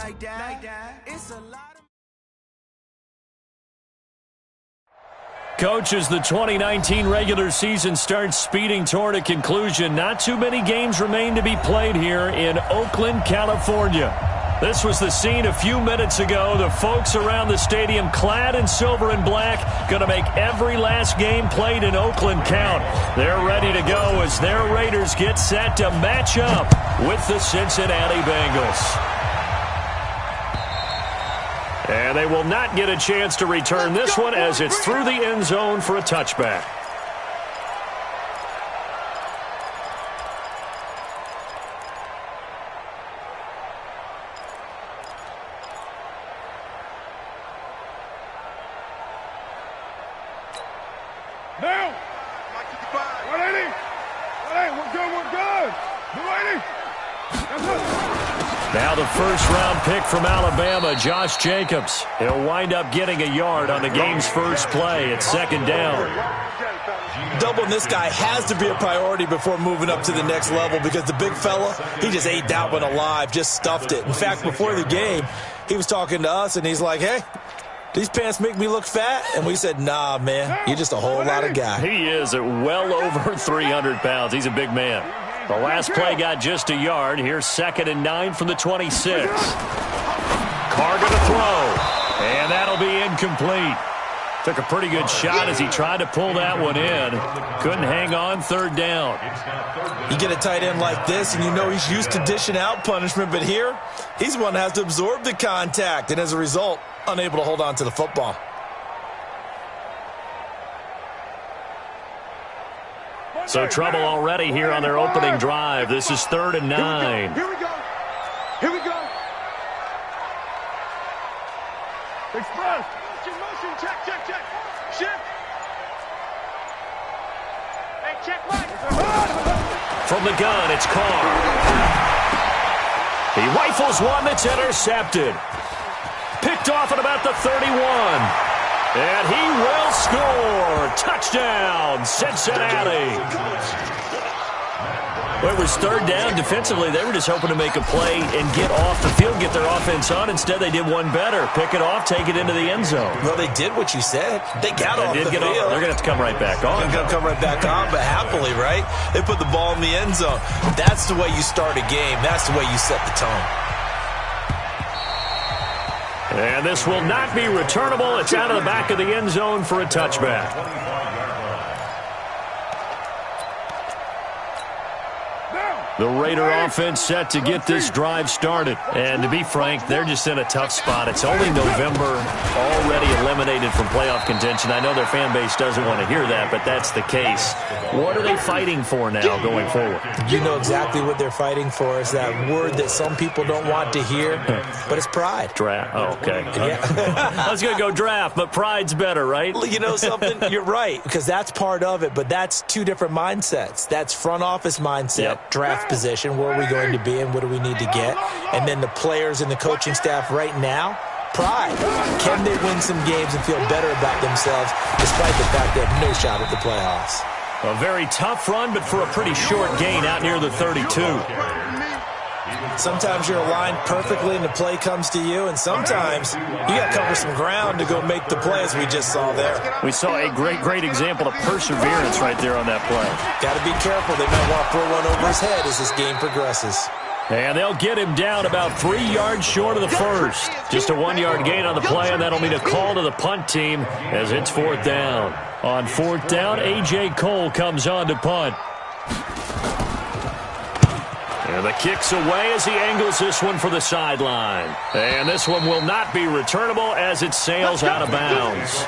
like that. It's a lot of... Coach, as the 2019 regular season starts speeding toward a conclusion, not too many games remain to be played here in Oakland, California. This was the scene a few minutes ago. The folks around the stadium clad in silver and black going to make every last game played in Oakland count. They're ready to go as their Raiders get set to match up with the Cincinnati Bengals. And they will not get a chance to return this one as it's through the end zone for a touchback. Now! 180! 180! We're good! 280! Now the first-round pick from Alabama, Josh Jacobs. He'll wind up getting a yard on the game's first play at second down. Doubling this guy has to be a priority before moving up to the next level because the big fella, he just ate that one alive, just stuffed it. In fact, before the game, he was talking to us, and he's like, hey, these pants make me look fat? And we said, nah, man, you're just a whole lot of guy. He is at well over 300 pounds. He's a big man. The last play got just a yard. Here's 2nd and 9 from the 26. Carter to throw. And that'll be incomplete. Took a pretty good shot as he tried to pull that one in. Couldn't hang on, 3rd down. You get a tight end like this, and you know he's used to dishing out punishment. But here, he's one that has to absorb the contact. And as a result, unable to hold on to the football. So trouble already here on their opening drive. This is 3rd and 9. Here we go. Here we go. Express. Motion. Check. Shift. Hey, check right. From the gun, it's Carr. He rifles one that's intercepted. Picked off at about the 31. And he will score. Touchdown, Cincinnati. Well, it was 3rd down. Defensively, they were just hoping to make a play and get off the field, get their offense on. Instead, they did one better. Pick it off, take it into the end zone. Well, they did what you said. They got off the field. They're going to have to come right back on. They're going to come right back on, but happily, right? They put the ball in the end zone. That's the way you start a game. That's the way you set the tone. And this will not be returnable. It's out of the back of the end zone for a touchback. The Raider offense set to get this drive started. And to be frank, they're just in a tough spot. It's only November, already eliminated from playoff contention. I know their fan base doesn't want to hear that, but that's the case. What are they fighting for now going forward? You know exactly what they're fighting for. Is that word that some people don't want to hear, but it's pride. Draft. Oh, okay. Yeah. I was going to go draft, but pride's better, right? You know something? You're right, because that's part of it, but that's two different mindsets. That's front office mindset, draft position, where are we going to be and what do we need to get? And then the players and the coaching staff right now, pride. Can they win some games and feel better about themselves despite the fact they have no shot at the playoffs? A very tough run, but for a pretty short gain out near the 32. Sometimes you're aligned perfectly and the play comes to you, and sometimes you got to cover some ground to go make the play, as we just saw there. We saw a great example of perseverance right there on that play. Got to be careful. They might want to throw one over his head as this game progresses. And they'll get him down about 3 yards short of the first. Just a 1-yard gain on the play, and that'll mean a call to the punt team as it's 4th down. On 4th down, A.J. Cole comes on to punt. And the kick's away as he angles this one for the sideline. And this one will not be returnable as it sails out of bounds.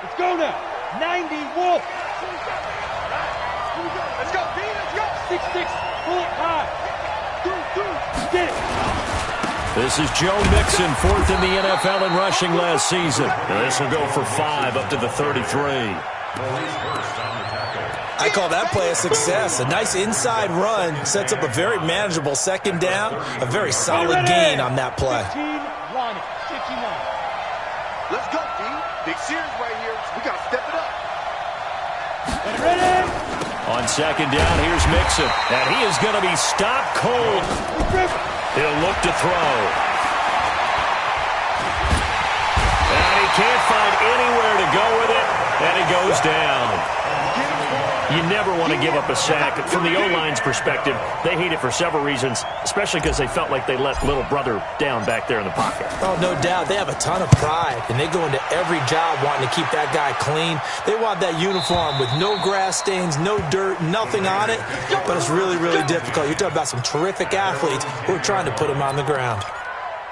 Let's go now. 90 Wolf. Let's go, B. Let's go. 6-6. Pull it high. Get it. This is Joe Mixon, 4th in the NFL in rushing last season. And this will go for 5 up to the 33. I call that play a success. A nice inside run sets up a very manageable second down, a very solid gain on that play. 15-1, 59. Let's go, D. Big series right here. We got to step it up. Ready? On second down, here's Mixon. And he is going to be stopped cold. He'll look to throw. And he can't find anywhere to go with it. And he goes down. You never want to give up a sack. From the O-line's perspective, they hate it for several reasons, especially because they felt like they let little brother down back there in the pocket. Oh, no doubt. They have a ton of pride, and they go into every job wanting to keep that guy clean. They want that uniform with no grass stains, no dirt, nothing on it, but it's really, really difficult. You're talking about some terrific athletes who are trying to put him on the ground.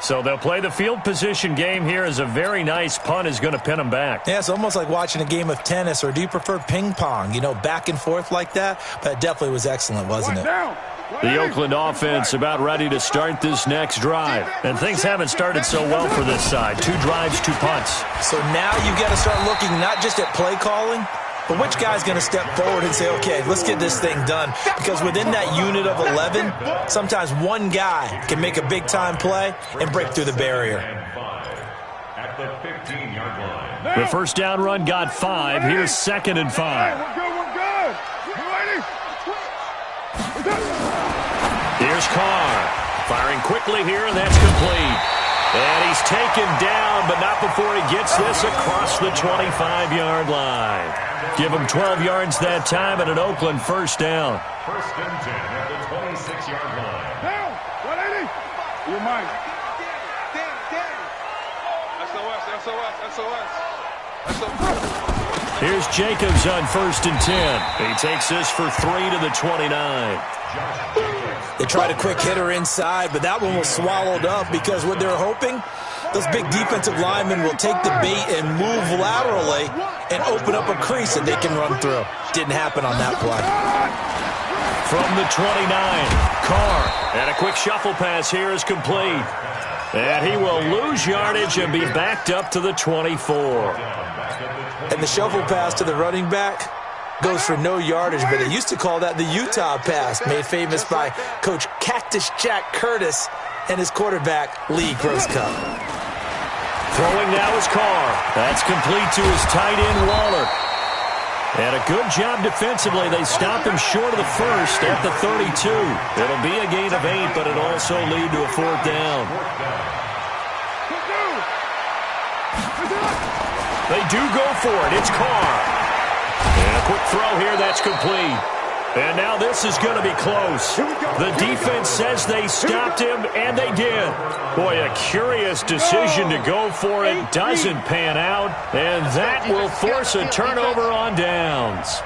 So they'll play the field position game here as a very nice punt is going to pin them back. Yeah, it's almost like watching a game of tennis, or do you prefer ping pong? You know, back and forth like that? But it definitely was excellent, wasn't it? The Oakland offense about ready to start this next drive. And things haven't started so well for this side. 2 drives, 2 punts. So now you've got to start looking not just at play calling, but which guy's going to step forward and say, okay, let's get this thing done? Because within that unit of 11, sometimes one guy can make a big-time play and break through the barrier. At the 15-yard line. The first down run got 5. Here's 2nd and 5. We're good. You ready? Here's Carr. Firing quickly here, and that's complete. And he's taken down, but not before he gets this across the 25-yard line. Give him 12 yards that time and an Oakland first down. First and 10 at the 26-yard line. Down. 180. You're mine. SOS. Here's Jacobs on first and 10. He takes this for 3 to the 29. They tried a quick hitter inside, but that one was swallowed up because what they're hoping, those big defensive linemen will take the bait and move laterally and open up a crease that they can run through. Didn't happen on that play. From the 29, Carr. And a quick shuffle pass here is complete. And he will lose yardage and be backed up to the 24. And the shuffle pass to the running back goes for no yardage, but they used to call that the Utah pass, made famous by Coach Cactus Jack Curtis and his quarterback, Lee Groscup. Throwing now is Carr. That's complete to his tight end, Waller. And a good job defensively. They stop him short of the first at the 32. It'll be a gain of 8, but it'll also lead to a 4th down. They do go for it. It's Carr. And a quick throw here. That's complete. And now this is going to be close. The defense says they stopped him, and they did. Boy, a curious decision to go for it. Doesn't pan out, and that will force a turnover on downs.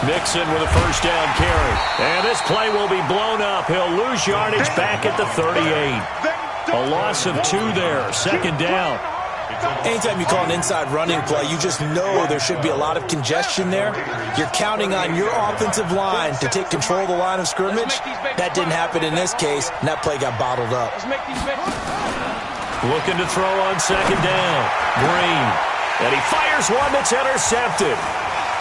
Mixon with a first down carry. And this play will be blown up. He'll lose yardage back at the 38. A loss of 2 there. 2nd down. Anytime you call an inside running play, you just know there should be a lot of congestion there. You're counting on your offensive line to take control of the line of scrimmage. That didn't happen in this case, and that play got bottled up. Looking to throw on 2nd down. Green. And he fires one that's intercepted.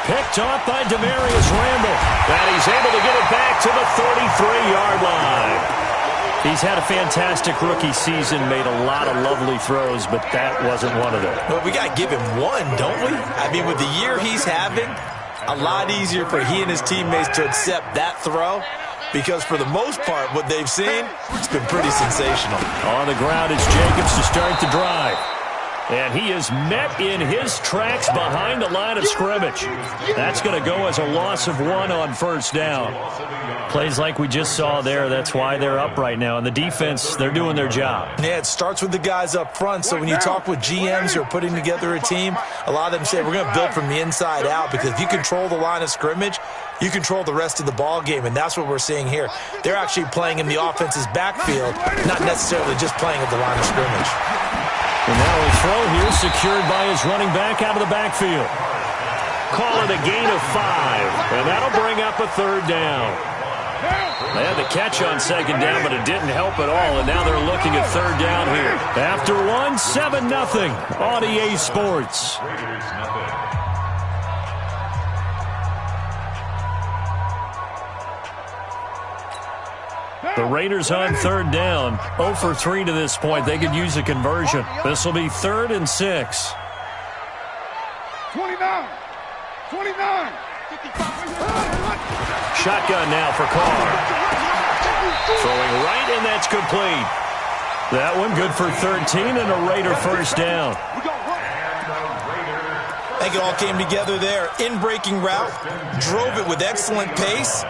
Picked off by Demarius Randall. And he's able to get it back to the 33-yard line. He's had a fantastic rookie season, made a lot of lovely throws, but that wasn't one of them. Well, we got to give him one, don't we? I mean, with the year he's having, a lot easier for he and his teammates to accept that throw, because for the most part, what they've seen, it's been pretty sensational. On the ground, it's Jacobs to start the drive. And he is met in his tracks behind the line of scrimmage. That's going to go as a loss of 1 on first down. Plays like we just saw there, that's why they're up right now. And the defense, they're doing their job. Yeah, it starts with the guys up front. So when you talk with GMs who are putting together a team, a lot of them say, we're going to build from the inside out, because if you control the line of scrimmage, you control the rest of the ball game, and that's what we're seeing here. They're actually playing in the offense's backfield, not necessarily just playing at the line of scrimmage. And now a throw here secured by his running back out of the backfield. Call it a gain of 5, and that'll bring up a 3rd down. They had the catch on second down, but it didn't help at all, and now they're looking at third down here. After one, 7-0 on EA Sports. The Raiders on third down, 0 for 3 to this point. They could use a conversion. This will be 3rd and 6. 29. Shotgun now for Carr. Throwing right, and that's complete. That one good for 13 and a Raider first down. I think it all came together there. In-breaking route, drove it with excellent pace.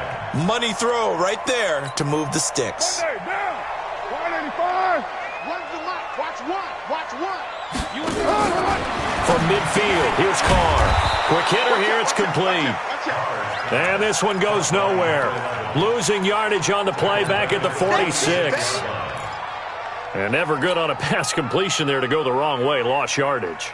Money throw right there to move the sticks. From midfield, here's Carr. Quick hitter here, it's complete. And this one goes nowhere. Losing yardage on the play back at the 46. And never good on a pass completion there to go the wrong way. Lost yardage.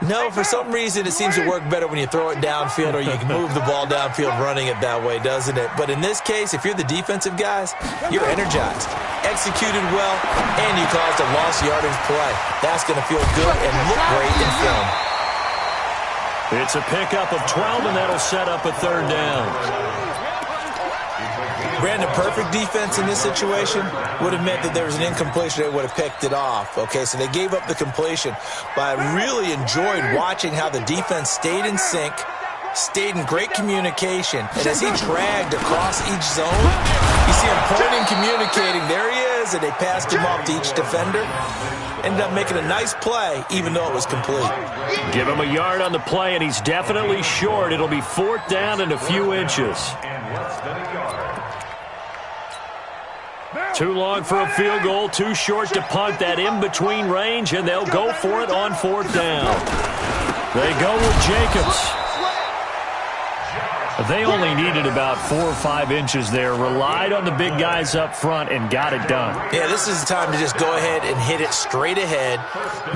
No, for some reason, it seems to work better when you throw it downfield or you can move the ball downfield running it that way, doesn't it? But in this case, if you're the defensive guys, you're energized, executed well, and you caused a lost yardage play. That's going to feel good and look great in film. It's a pickup of 12, and that'll set up a third down. Brandon, perfect defense in this situation would have meant that there was an incompletion. They would have picked it off. Okay, so they gave up the completion. But I really enjoyed watching how the defense stayed in sync, stayed in great communication. And as he dragged across each zone, you see him pointing, communicating. There he is, and they passed him off to each defender. Ended up making a nice play, even though it was complete. Give him a yard on the play, and he's definitely short. It'll be 4th down and a few inches. Too long for a field goal, too short to punt. That in-between range, and they'll go for it on 4th down. They go with Jacobs. They only needed about 4 or 5 inches there. Relied on the big guys up front and got it done. Yeah, this is the time to just go ahead and hit it straight ahead.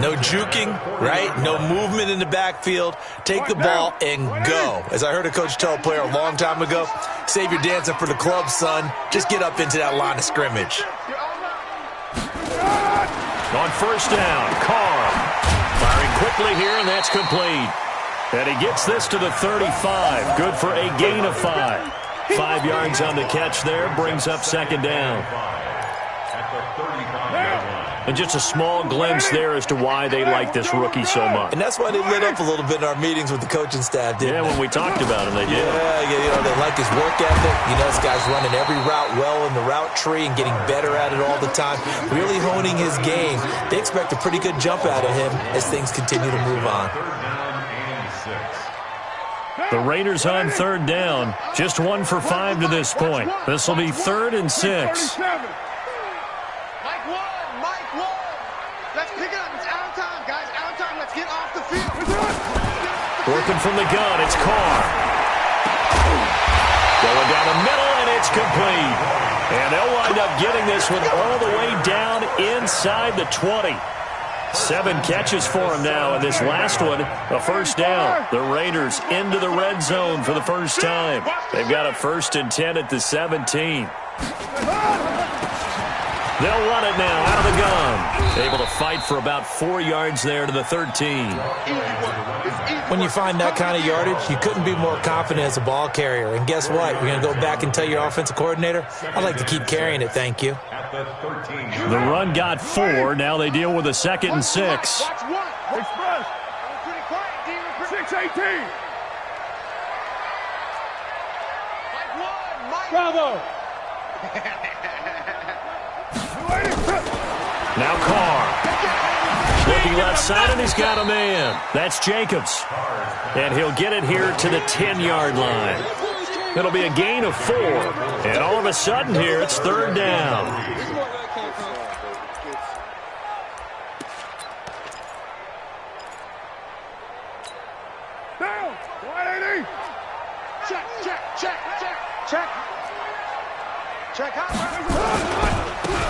No juking, right? No movement in the backfield. Take the ball and go. As I heard a coach tell a player a long time ago, save your dancing for the club, son. Just get up into that line of scrimmage. On 1st down, Carr firing quickly here, and that's complete. And he gets this to the 35. Good for a gain of 5. 5 yards on the catch there. Brings up 2nd down. And just a small glimpse there as to why they like this rookie so much. And that's why they lit up a little bit in our meetings with the coaching staff, didn't they? Yeah, when we talked about him, they did. Yeah, you know, they like his work ethic. You know, this guy's running every route well in the route tree and getting better at it all the time. Really honing his game. They expect a pretty good jump out of him as things continue to move on. The Raiders on 3rd down. Just 1 for 5 to this point. This will be 3rd and 6. Mike 1. Let's pick it up. It's out of time, guys. Out of time. Let's get off the field. Working from the gun, it's Carr. Going down the middle, and it's complete. And they'll wind up getting this one all the way down inside the 20. 7 catches for him now, and this last one, a first down. The Raiders into the red zone for the first time. They've got a 1st and 10 at the 17. They'll run it now out of the gun. Able to fight for about 4 yards there to the 13. When you find that kind of yardage, you couldn't be more confident as a ball carrier. And guess what? You're going to go back and tell your offensive coordinator, I'd like to keep carrying it, thank you. The run got 4. Now they deal with a 2nd and 6. Express. 6-18. Bravo. Now Carr. Looking left side, and he's got a man. That's Jacobs. And he'll get it here to the 10-yard line. It'll be a gain of 4. And all of a sudden here, it's 3rd down. Down. 180. Check. Check.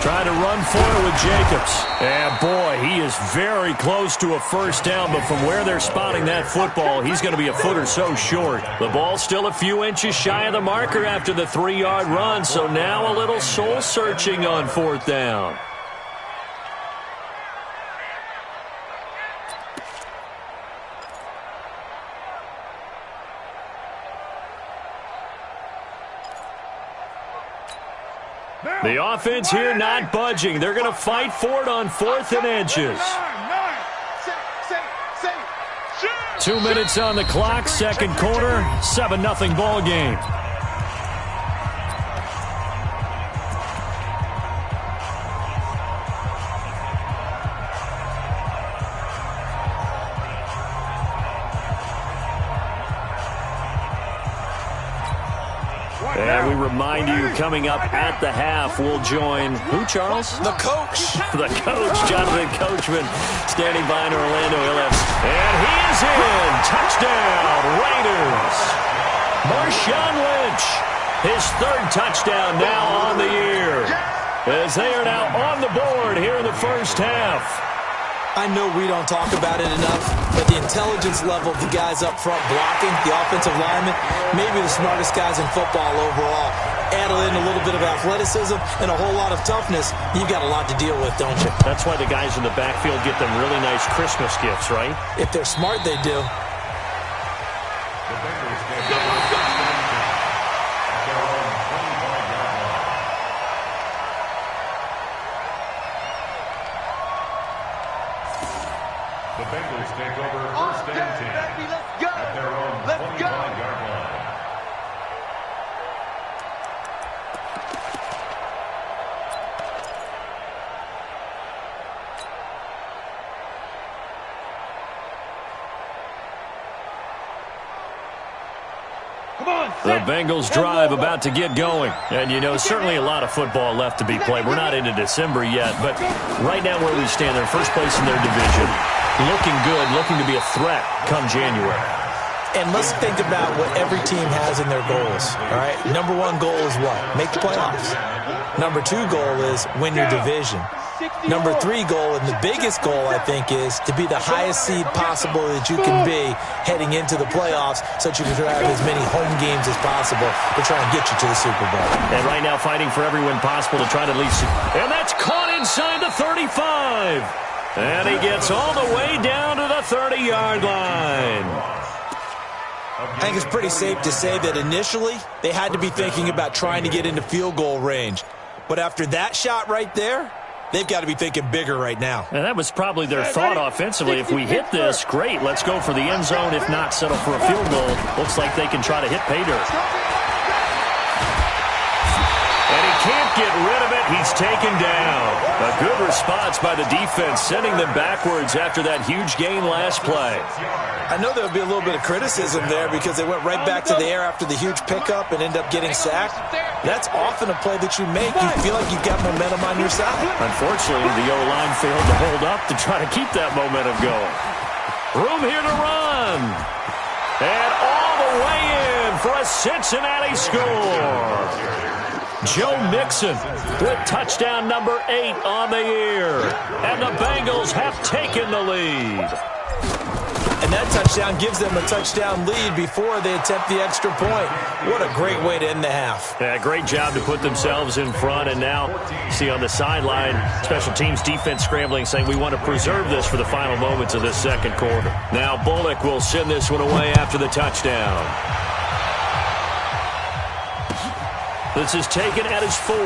Trying to run for it with Jacobs. And, boy, he is very close to a first down, but from where they're spotting that football, he's going to be a foot or so short. The ball's still a few inches shy of the marker after the 3-yard run, so now a little soul-searching on 4th down. The offense here not budging. They're going to fight for it on 4th and inches. 2 minutes on the clock, second quarter, 7-0 ball game. And we remind you, coming up at the half, we'll join who, Charles? The coach. The coach, Jonathan Coachman, standing by in Orlando. And he is in. Touchdown, Raiders. Marshawn Lynch, his 3rd touchdown now on the year, as they are now on the board here in the first half. I know we don't talk about it enough, but the intelligence level of the guys up front blocking, the offensive linemen, maybe the smartest guys in football overall. Add in a little bit of athleticism and a whole lot of toughness, you've got a lot to deal with, don't you? That's why the guys in the backfield get them really nice Christmas gifts, right? If they're smart, they do. The Bengals take over first and 10 at their own 25-yard line. The Bengals drive about to get going. And, you know, certainly a lot of football left to be played. We're not into December yet, but right now where we stand, they're first place in their division. Looking good, looking to be a threat come January. And let's think about what every team has in their goals, all right? Number 1 goal is what? Make the playoffs. Number 2 goal is win your division. Number 3 goal, and the biggest goal, I think, is to be the highest seed possible that you can be heading into the playoffs so that you can have as many home games as possible to try and get you to the Super Bowl. And right now fighting for every win possible to try to at least... And that's caught inside the 35. And he gets all the way down to the 30-yard line. I think it's pretty safe to say that initially they had to be thinking about trying to get into field goal range. But after that shot right there, they've got to be thinking bigger right now. And that was probably their thought offensively. If we hit this, great. Let's go for the end zone. If not, settle for a field goal. Looks like they can try to hit pay dirt. And he can't get rid of it. He's taken down. A good response by the defense, sending them backwards after that huge gain last play. I know there would be a little bit of criticism there because they went right back to the air after the huge pickup and ended up getting sacked. That's often a play that you make. You feel like you've got momentum on your side. Unfortunately, the O-line failed to hold up to try to keep that momentum going. Room here to run. And all the way in for a Cincinnati score. Joe Mixon with touchdown number 8 on the year. And the Bengals have taken the lead. And that touchdown gives them a touchdown lead before they attempt the extra point. What a great way to end the half. Yeah, great job to put themselves in front. And now, see on the sideline, special teams defense scrambling, saying we want to preserve this for the final moments of this second quarter. Now Bullock will send this one away after the touchdown. This is taken at his 4.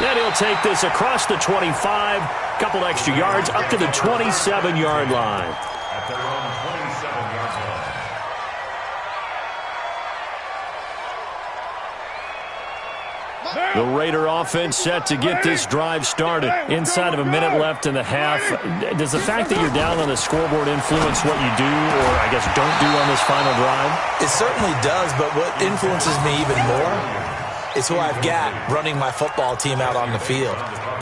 Then he'll take this across the 25. Couple extra yards up to the 27-yard line. At their own 27-yard line. The Raider offense set to get this drive started. Inside of a minute left in the half. Does the fact that you're down on the scoreboard influence what you do, or I guess don't do on this final drive? It certainly does, but what influences me even more is who I've got running my football team out on the field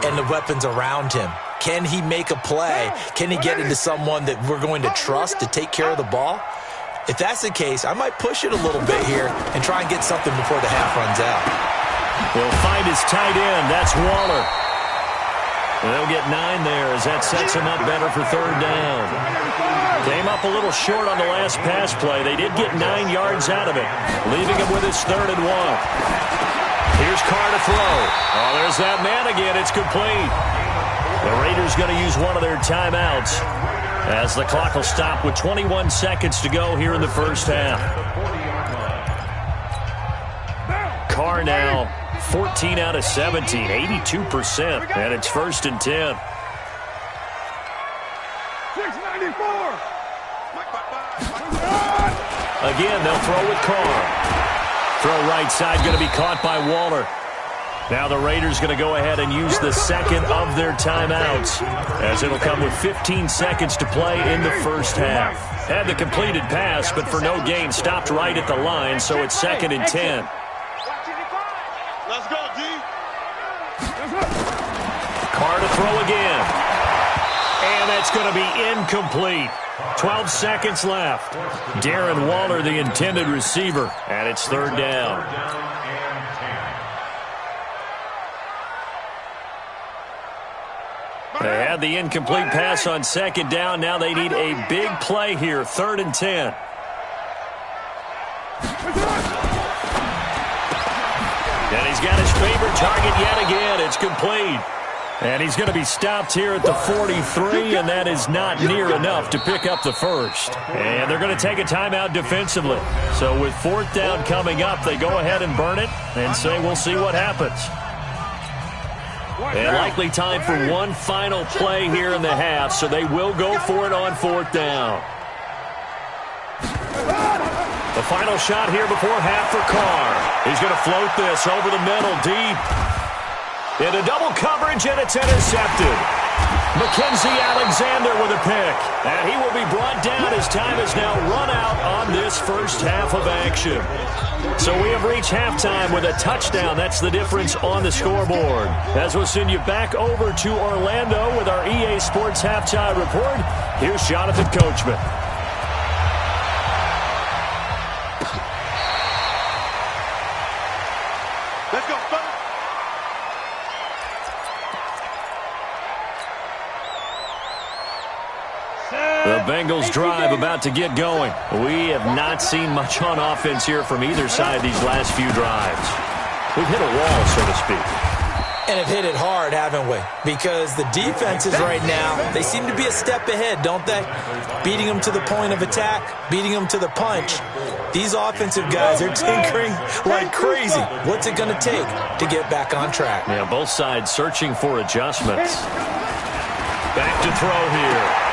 and the weapons around him. Can he make a play? Can he get into someone that we're going to trust to take care of the ball? If that's the case, I might push it a little bit here and try and get something before the half runs out. He'll find his tight end. That's Waller. They'll get 9 there as that sets him up better for third down. Came up a little short on the last pass play. They did get 9 yards out of it, leaving him with his 3rd and 1. Here's Carr to throw. Oh, there's that man again. It's complete. The Raiders going to use one of their timeouts as the clock will stop with 21 seconds to go here in the first half. Carr now 14 out of 17, 82%, and it's 1st and 10. 694. Again, they'll throw with Carr. Throw right side going to be caught by Waller. Now the Raiders going to go ahead and use the second of their timeouts as it'll come with 15 seconds to play in the first half. Had the completed pass, but for no gain, stopped right at the line, so it's 2nd and 10. Let's go, D. Carr to throw again. And that's going to be incomplete. 12 seconds left. Darren Waller, the intended receiver, and it's 3rd down. They had the incomplete pass on 2nd down. Now they need a big play here, 3rd and 10. And he's got his favorite target yet again. It's complete. And he's going to be stopped here at the 43, and that is not near enough to pick up the first. And they're going to take a timeout defensively. So with 4th down coming up, they go ahead and burn it and say we'll see what happens. And likely time for one final play here in the half, so they will go for it on 4th down. The final shot here before half for Carr. He's going to float this over the middle, deep. Into double coverage, and it's intercepted. Mackenzie Alexander with a pick. And he will be brought down as time has now run out on this first half of action. So we have reached halftime with a touchdown. That's the difference on the scoreboard. As we'll send you back over to Orlando with our EA Sports Halftime Report, here's Jonathan Coachman. Let's go, folks. The Bengals drive about to get going. We have not seen much on offense here from either side these last few drives. We've hit a wall, so to speak. And have hit it hard, haven't we? Because the defenses right now, they seem to be a step ahead, don't they? Beating them to the point of attack, beating them to the punch. These offensive guys are tinkering like crazy. What's it going to take to get back on track? Yeah, both sides searching for adjustments. Back to throw here.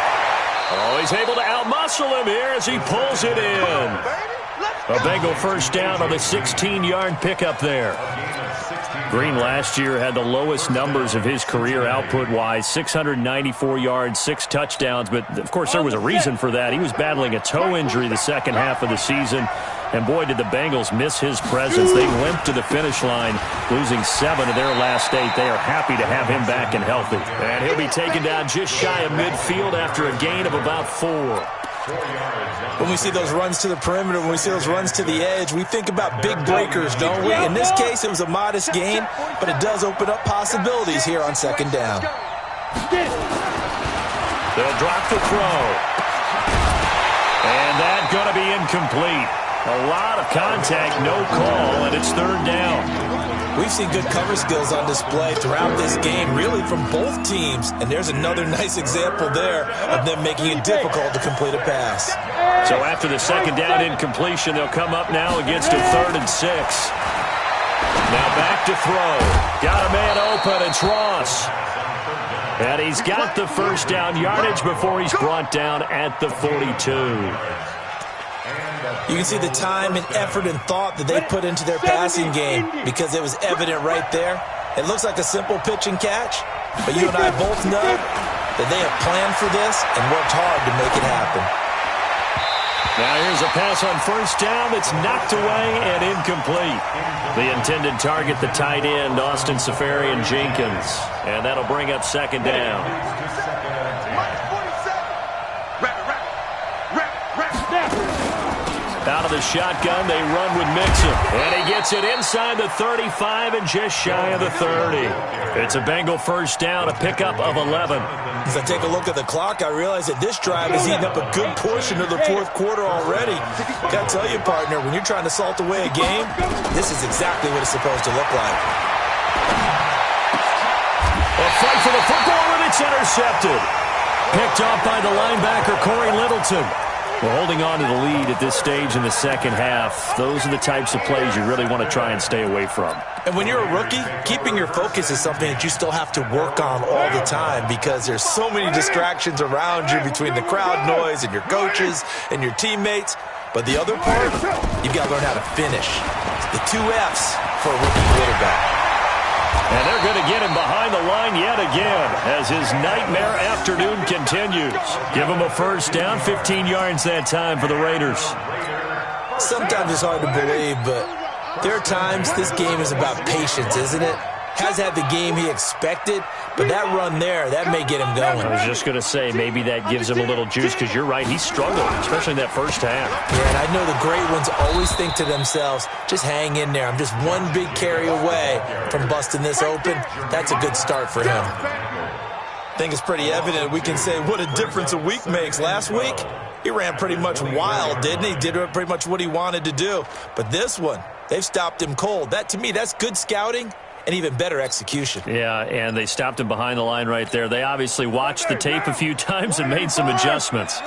Oh, he's able to outmuscle him here as he pulls it in. A Bengal first down on the 16-yard pickup there. Green last year had the lowest numbers of his career output-wise, 694 yards, 6 touchdowns. But, of course, there was a reason for that. He was battling a toe injury the second half of the season. And, boy, did the Bengals miss his presence. They limped to the finish line, losing 7 of their last 8. They are happy to have him back and healthy. And he'll be taken down just shy of midfield after a gain of about 4. When we see those runs to the perimeter, when we see those runs to the edge, we think about big breakers, don't we? In this case, it was a modest gain, but it does open up possibilities here on 2nd down. They'll drop the throw. And that's going to be incomplete. A lot of contact, no call, and it's 3rd down. We've seen good cover skills on display throughout this game, really from both teams. And there's another nice example there of them making it difficult to complete a pass. So after the 2nd down incompletion, they'll come up now against a 3rd and 6. Now back to throw. Got a man open. It's Ross. And he's got the first down yardage before he's brought down at the 42. You can see the time and effort and thought that they put into their passing game because it was evident right there. It looks like a simple pitch and catch, but you and I both know that they have planned for this and worked hard to make it happen. Now here's a pass on first down that's knocked away and incomplete. The intended target, the tight end, Austin Safarian-Jenkins. And that'll bring up 2nd down. Out of the shotgun, they run with Mixon. And he gets it inside the 35 and just shy of the 30. It's a Bengal first down, a pickup of 11. As I take a look at the clock, I realize that this drive has eaten up a good portion of the fourth quarter already. Got to tell you, partner, when you're trying to salt away a game, this is exactly what it's supposed to look like. A fight for the football, and it's intercepted. Picked off by the linebacker, Corey Littleton. We're holding on to the lead at this stage in the second half. Those are the types of plays you really want to try and stay away from. And when you're a rookie, keeping your focus is something that you still have to work on all the time because there's so many distractions around you between the crowd noise and your coaches and your teammates. But the other part, you've got to learn how to finish. The 2 F's for a rookie quarterback. And they're going to get him behind the line yet again as his nightmare afternoon continues. Give him a first down, 15 yards that time for the Raiders. Sometimes it's hard to believe, but there are times this game is about patience, isn't it? Has had the game he expected, but that run there, that may get him going. I was just going to say, maybe that gives him a little juice because you're right, he struggled, especially in that first half. Yeah, and I know the great ones always think to themselves, just hang in there. I'm just one big carry away from busting this open. That's a good start for him. I think it's pretty evident we can say what a difference a week makes. Last week, he ran pretty much wild, didn't he? Did pretty much what he wanted to do. But this one, they've stopped him cold. That, to me, that's good scouting. And even better execution. Yeah, and they stopped him behind the line right there. They obviously watched the tape a few times and made some adjustments. On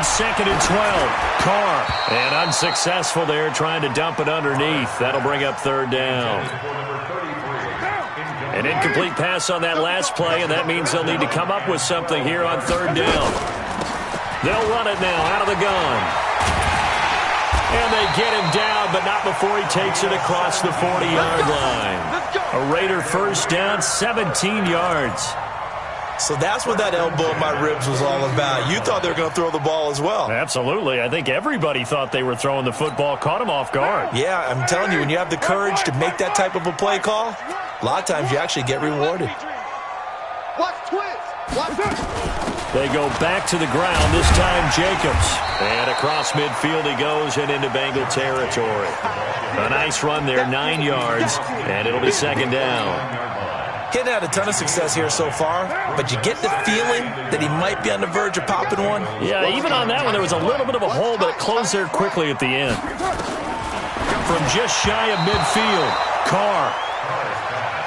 2nd and 12, Carr. And unsuccessful there, trying to dump it underneath. That'll bring up 3rd down. An incomplete pass on that last play, and that means they'll need to come up with something here on 3rd down. They'll run it now out of the gun. And they get him down, but not before he takes it across the 40-yard line. A Raider first down, 17 yards. So that's what that elbow in my ribs was all about. You thought they were going to throw the ball as well. Absolutely. I think everybody thought they were throwing the football, caught him off guard. Yeah, I'm telling you, when you have the courage to make that type of a play call, a lot of times you actually get rewarded. Watch twist. Watch it. They go back to the ground, this time Jacobs. And across midfield he goes and into Bengal territory. A nice run there, 9 yards, and it'll be 2nd down. He hadn't had a ton of success here so far, but you get the feeling that he might be on the verge of popping one. Yeah, even on that one there was a little bit of a hole, but it closed there quickly at the end. From just shy of midfield, Carr.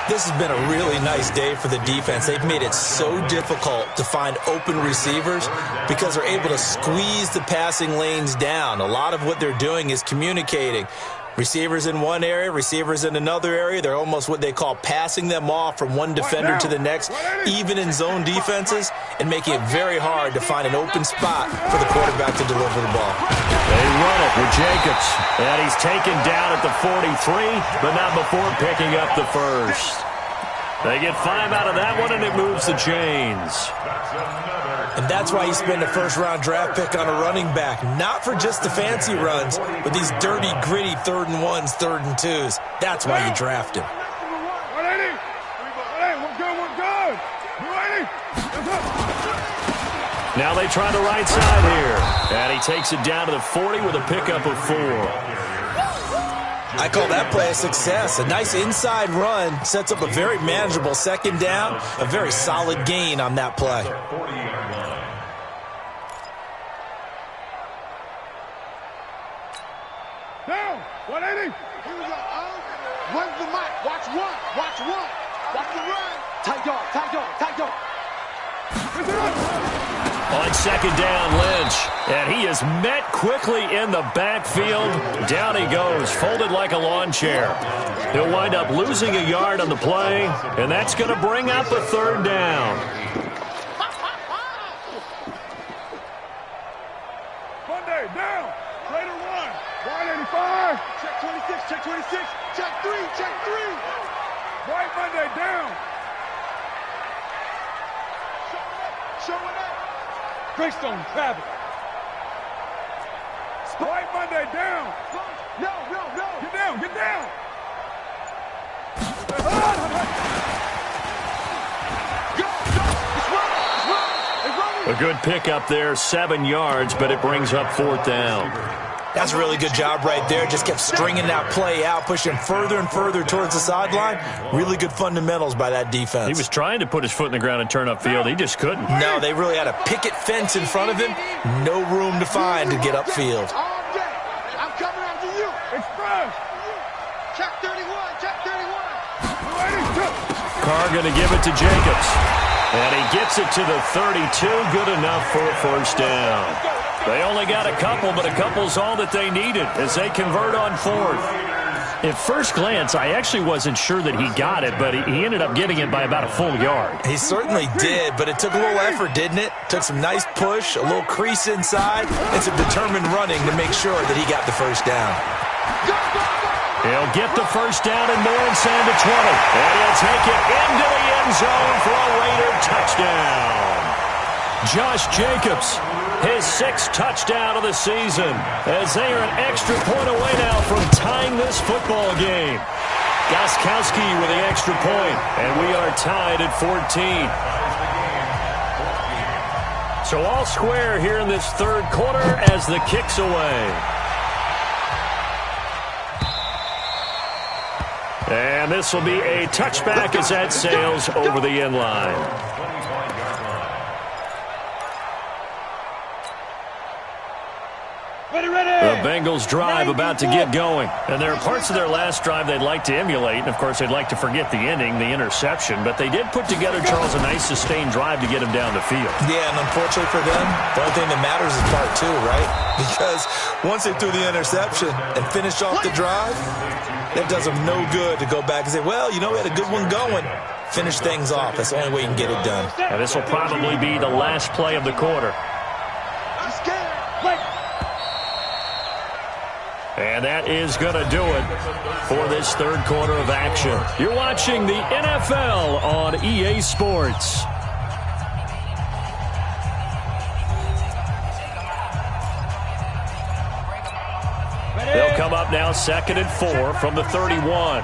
This has been a really nice day for the defense. They've made it so difficult to find open receivers because they're able to squeeze the passing lanes down. A lot of what they're doing is communicating. Receivers in one area, receivers in another area. They're almost what they call passing them off from one defender to the next, even in zone defenses, and making it very hard to find an open spot for the quarterback to deliver the ball. They run it with Jacobs, and he's taken down at the 43, but not before picking up the first. They get 5 out of that one, and it moves the chains. And that's why you spend a first-round draft pick on a running back, not for just the fancy runs, but these dirty, gritty 3rd and 1s, 3rd and 2s. That's why you draft him. Now they try the right side here. And he takes it down to the 40 with a pickup of 4. I call that play a success. A nice inside run sets up a very manageable 2nd down, a very solid gain on that play. Down, 180. Here we go. Run the mic. Watch one. Watch one. Watch the run. Tight dog. Tight dog. Tight dog. On 2nd down, Lynch. And he is met quickly in the backfield. Down he goes, folded like a lawn chair. He'll wind up losing a yard on the play, and that's going to bring up a 3rd down. Monday, down. Raider 1. 185. Check 26. Check 26. Check 3. Check 3. White Monday, down. Show it up. Greystone, grab it. White Monday, down. No, no, no. Get down, get down. Go, go. It's running. It's running. It's running. A good pickup there, 7 yards, but it brings up 4th down. That's a really good job right there. Just kept stringing that play out, pushing further and further towards the sideline. Really good fundamentals by that defense. He was trying to put his foot in the ground and turn upfield. He just couldn't. No, they really had a picket fence in front of him. No room to find to get upfield. I'm coming after you. Express. Check 31. Check 31. Carr going to give it to Jacobs. And he gets it to the 32. Good enough for a 1st down. They only got a couple, but a couple's all that they needed as they convert on 4th. At first glance, I actually wasn't sure that he got it, but he ended up getting it by about a full yard. He certainly did, but it took a little effort, didn't it? Took some nice push, a little crease inside, and some determined running to make sure that he got the 1st down. He'll get the 1st down and more inside the 20. And he'll take it into the end zone for a Raider touchdown. Josh Jacobs, his 6th touchdown of the season, as they are an extra point away now from tying this football game. Gostkowski with the extra point, and we are tied at 14. So all square here in this 3rd quarter as the kick's away. And this will be a touchback as that sails over the end line. The Bengals drive about to get going. And there are parts of their last drive they'd like to emulate. And, of course, they'd like to forget the ending, the interception. But they did put together, Charles, a nice sustained drive to get him down the field. Yeah, and unfortunately for them, the only thing that matters is part 2, right? Because once they threw the interception and finished off the drive, it does them no good to go back and say, well, you know, we had a good one going. Finish things off. That's the only way you can get it done. And this will probably be the last play of the quarter. And that is going to do it for this 3rd quarter of action. You're watching the NFL on EA Sports. They'll come up now 2nd and 4 from the 31.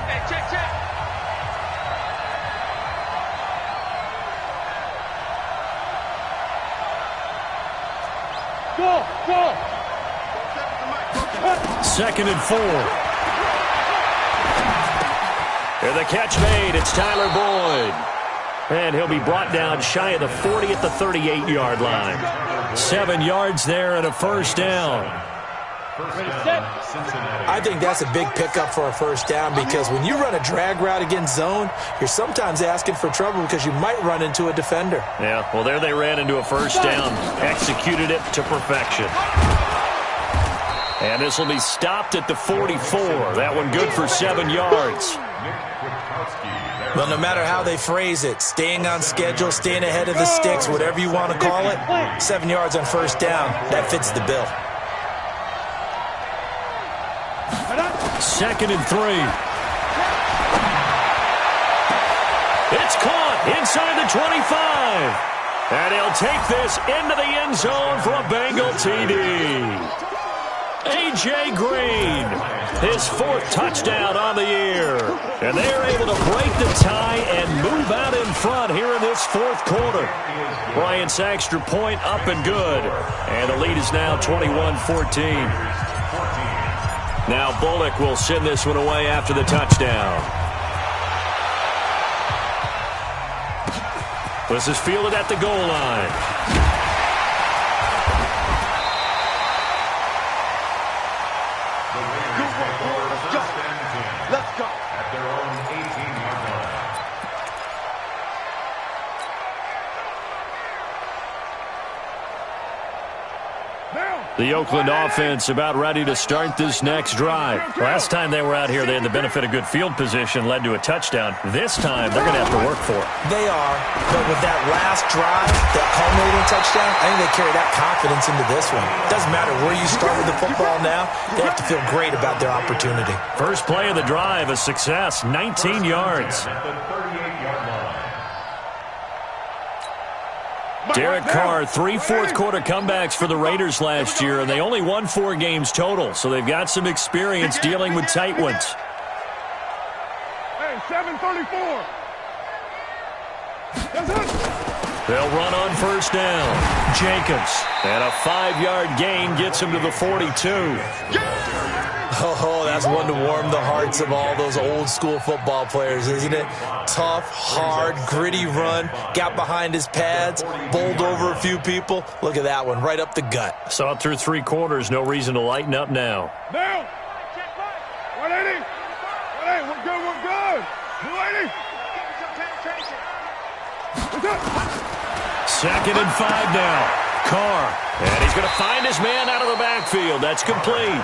Go! 2nd and 4. And the catch made. It's Tyler Boyd. And he'll be brought down shy of the 40 at the 38-yard line. 7 yards there and a 1st down. I think that's a big pickup for a 1st down because when you run a drag route against zone, you're sometimes asking for trouble because you might run into a defender. Yeah, well, there they ran into a 1st down. Executed it to perfection. And this will be stopped at the 44. That one good for 7 yards. Well, no matter how they phrase it, staying on schedule, staying ahead of the sticks, whatever you want to call it, 7 yards on 1st down, that fits the bill. 2nd and 3. It's caught inside the 25. And he'll take this into the end zone for a Bengal TD. A.J. Green, his 4th touchdown on the year. And they are able to break the tie and move out in front here in this 4th quarter. Bryant's extra point up and good. And the lead is now 21-14. Now Bullock will send this one away after the touchdown. This is fielded at the goal line. Let's go. At their own 18-yard line. The Oakland offense about ready to start this next drive. Last time they were out here, they had the benefit of good field position, led to a touchdown. This time, they're going to have to work for it. They are, but with that last drive, that culminating touchdown, I think they carry that confidence into this one. Doesn't matter where you start with the football now, they have to feel great about their opportunity. First play of the drive, a success, 19 yards. At the 38-yard line. Derek Carr, 3 fourth-quarter comebacks for the Raiders last year, and they only won 4 games total, so they've got some experience dealing with tight ones. Hey, 734. That's it. They'll run on first down. Jacobs. And a 5-yard gain gets him to the 42. Oh, that's one to warm the hearts of all those old-school football players, isn't it? Tough, hard, gritty run. Got behind his pads, bowled over a few people. Look at that one, right up the gut. Saw it through 3 quarters. No reason to lighten up now. Now. 180. 180. We're good. We're good. 280. 2nd and 5 now. Carr. And he's going to find his man out of the backfield. That's complete.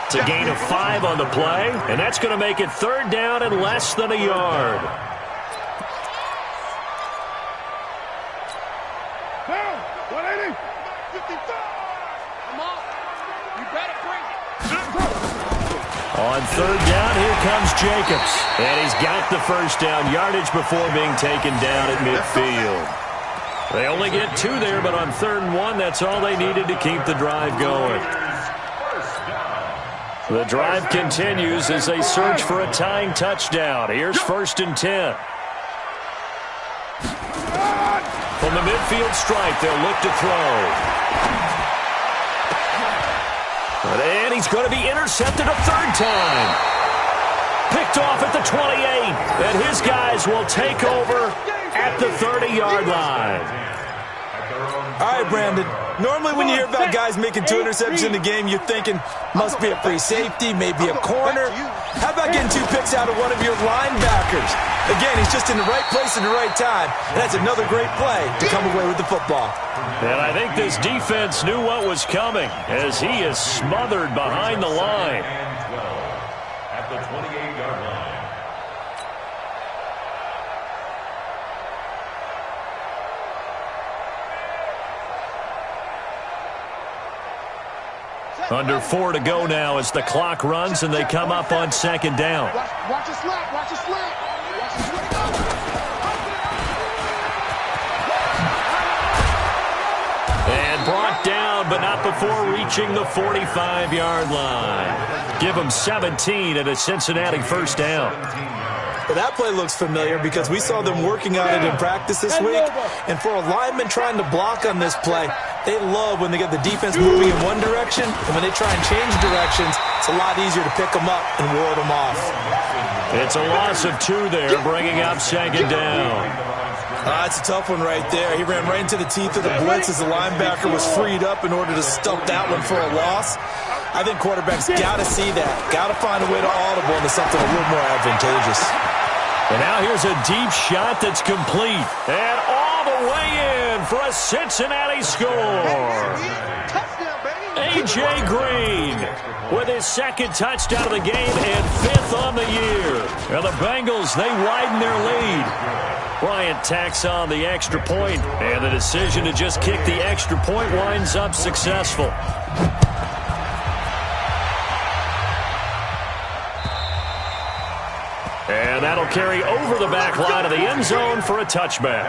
It's a gain of 5 on the play, and that's going to make it 3rd down and less than a yard. Down. 180. 55. Come on. You better bring it. On 3rd down, here comes Jacobs. And he's got the first down yardage before being taken down at midfield. They only get 2 there, but on 3rd and 1, that's all they needed to keep the drive going. The drive continues as they search for a tying touchdown. Here's 1st and 10. From the midfield stripe, they'll look to throw. And he's going to be intercepted a 3rd time. Picked off at the 28. And his guys will take over at the 30-yard line. All right, Brandon. Normally when you hear about guys making 2 interceptions in the game, you're thinking must be a free safety, maybe a corner. How about getting 2 picks out of one of your linebackers? Again, he's just in the right place at the right time, and that's another great play to come away with the football. And I think this defense knew what was coming as he is smothered behind the line. At the 28-yard line. Under 4 to go now as the clock runs and they come up on 2nd down. Watch it slap. Watch it slap. Watch it slap. And brought down, but not before reaching the 45-yard line. Give them 17 at a Cincinnati first down. Well, that play looks familiar because we saw them working on it in practice this week. And for a lineman trying to block on this play, they love when they get the defense moving in one direction, and when they try and change directions, it's a lot easier to pick them up and ward them off. It's a loss of 2 there, bringing up 2nd down. That's a tough one right there. He ran right into the teeth of the blitz as the linebacker was freed up in order to stuff that one for a loss. I think quarterbacks got to see that, got to find a way to audible into something a little more advantageous. And now here's a deep shot that's complete. And all the way in for a Cincinnati score. A.J. Green with his 2nd touchdown of the game and 5th on the year. And the Bengals, they widen their lead. Bryant tacks on the extra point, and the decision to just kick the extra point winds up successful. And that'll carry over the back line of the end zone for a touchback.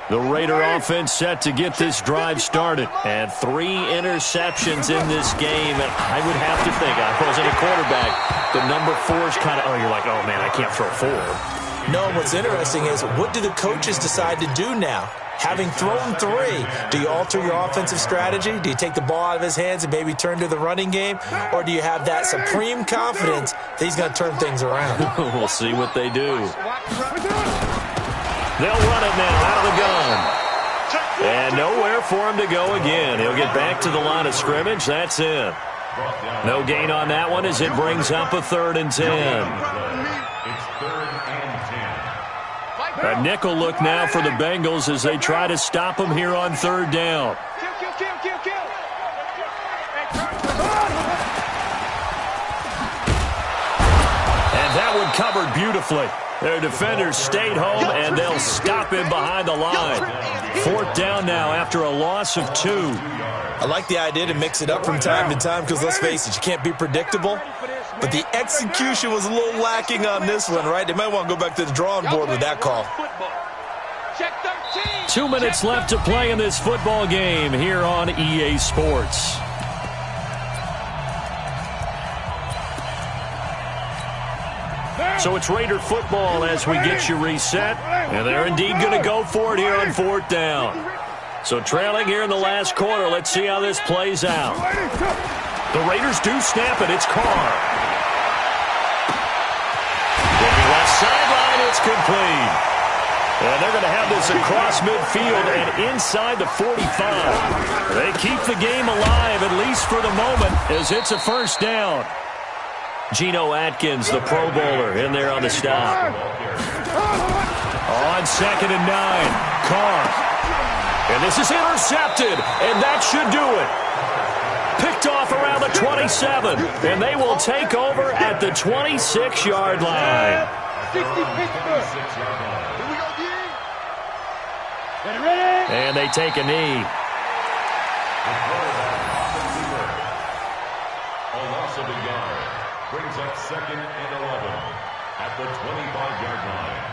The Raider offense set to get this drive started. And 3 interceptions in this game. And I would have to think, if I wasn't a quarterback, the number 4 is kind of, you're like, oh, man, I can't throw 4. No, what's interesting is what do the coaches decide to do now? Having thrown 3, do you alter your offensive strategy? Do you take the ball out of his hands and maybe turn to the running game? Or do you have that supreme confidence that he's going to turn things around? We'll see what they do. They'll run it now out of the gun. And nowhere for him to go again. He'll get back to the line of scrimmage. That's it. No gain on that one as it brings up a 3rd and 10. It's 3rd and 10. A nickel look now for the Bengals as they try to stop him here on 3rd down. And that one covered beautifully. Their defenders stayed home, and they'll stop him behind the line. 4th down now after a loss of 2. I like the idea to mix it up from time to time because, let's face it, you can't be predictable. But the execution was a little lacking on this one, right? They might want to go back to the drawing board with that call. 2 minutes left to play in this football game here on EA Sports. So it's Raider football as we get you reset. And they're indeed going to go for it here on 4th down. So trailing here in the last quarter. Let's see how this plays out. The Raiders do snap it. It's Carr. Looking left sideline. It's complete. And they're going to have this across midfield and inside the 45. They keep the game alive, at least for the moment, as it's a first down. Geno Atkins, the Pro Bowler, in there on the stop. On 2nd and 9, Carr. And this is intercepted, and that should do it. Picked off around the 27, and they will take over at the 26-yard line. 60 Pittsburgh. Here we go, D. Ready? And they take a knee. A loss of a yard brings up 2nd and 11 at the 25-yard line.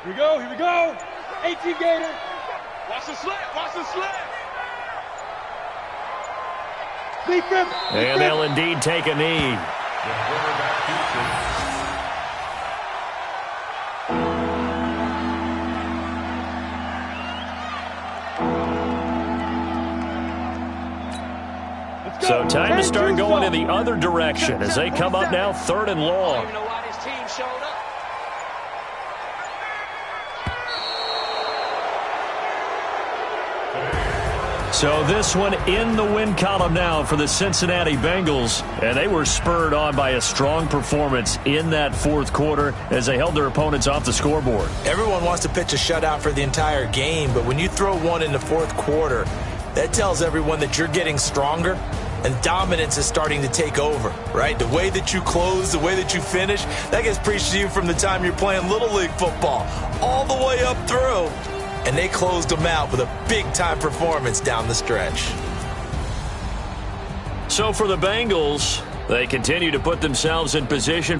Here we go, here we go. 18 Gator. Watch the slant, watch the slant. And they'll indeed take a knee. The quarterback keeps it. So time to start going in the other direction as they come up now 3rd and long. I don't even know why this team showed up. So this one in the win column now for the Cincinnati Bengals. And they were spurred on by a strong performance in that 4th quarter as they held their opponents off the scoreboard. Everyone wants to pitch a shutout for the entire game, but when you throw one in the 4th quarter, that tells everyone that you're getting stronger and dominance is starting to take over, right? The way that you close, the way that you finish, that gets preached to you from the time you're playing Little League football all the way up through. And they closed them out with a big-time performance down the stretch. So for the Bengals, they continue to put themselves in position